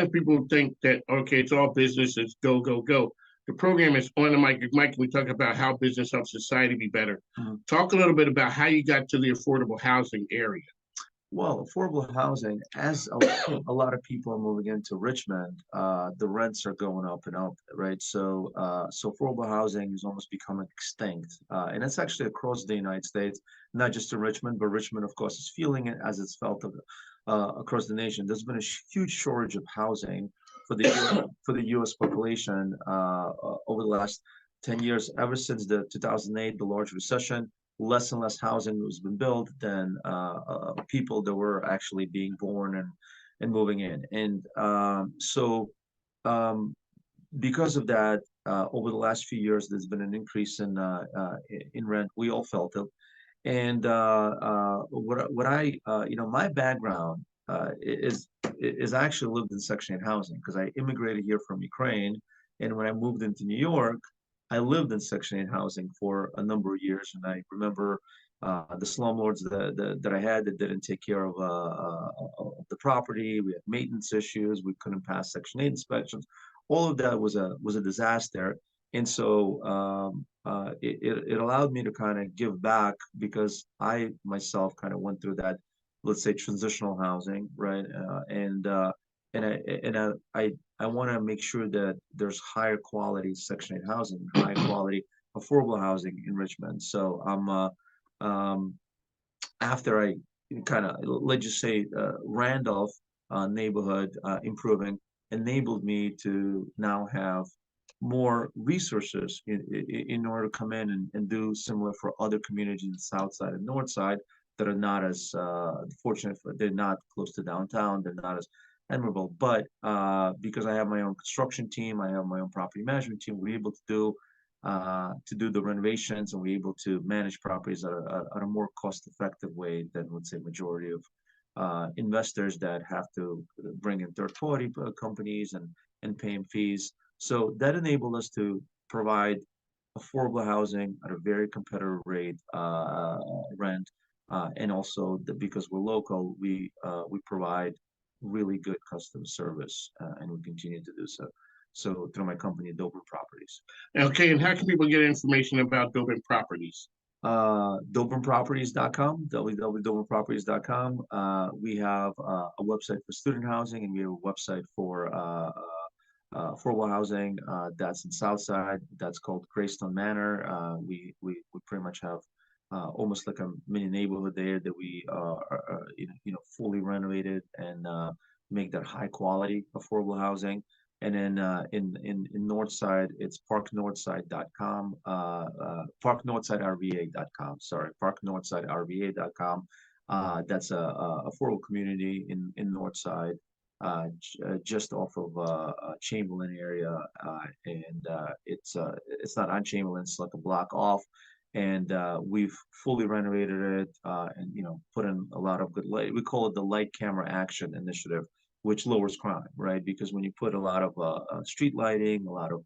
sometimes people think that, okay, it's all business, it's go, go, go. The program is on the mic. Mike, we talk about how business helps society be better. Talk a little bit about how you got to the affordable housing area. Well, affordable housing, as a lot of people are moving into Richmond, the rents are going up and up, right? So affordable housing is almost becoming extinct, and it's actually across the United States, not just in Richmond, but Richmond, of course, is feeling it as it's felt across the nation. There's been a huge shortage of housing for the for the U.S. population over the last 10 years, ever since the 2008, the large recession. Less and less housing has been built than people that were actually being born and moving in. And um, because of that, over the last few years, there's been an increase in rent. We all felt it. And what I my background is I actually lived in Section 8 housing because I immigrated here from Ukraine, and when I moved into New York, I lived in Section 8 housing for a number of years, and I remember the slumlords that I had that didn't take care of the property. We had maintenance issues. We couldn't pass Section 8 inspections. All of that was a disaster. And so it allowed me to kind of give back because I myself kind of went through that, let's say, transitional housing, right? And I want to make sure that there's higher quality Section 8 housing, high quality affordable housing in Richmond. So after I kind of, let's just say, Randolph neighborhood improving enabled me to now have more resources in order to come in and do similar for other communities in the South Side and North Side that are not as fortunate for, they're not close to downtown, they're not as admirable. But because I have my own construction team, I have my own property management team, we're able to do the renovations, and we're able to manage properties at a more cost-effective way than, let's say, majority of investors that have to bring in third-party companies and pay them fees. So that enabled us to provide affordable housing at a very competitive rate, rent, and also because we're local, we provide really good customer service, and we continue to do so. So through my company, Dover Properties. Okay, and how can people get information about Dover Properties? DoburnProperties.com, www.doburnproperties.com. We have a website for student housing, and we have a website for affordable housing that's in Southside. That's called Greystone Manor. We pretty much have almost like a mini neighborhood there that we are fully renovated and make that high quality affordable housing. And then in Northside, it's parknorthside.com, parknorthsiderva.com. Sorry, parknorthsiderva.com. That's a affordable community in Northside, just off of Chamberlain area, and it's not on Chamberlain; it's like a block off. And we've fully renovated it, and put in a lot of good light. We call it the Light Camera Action Initiative, which lowers crime, right? Because when you put a lot of street lighting, a lot of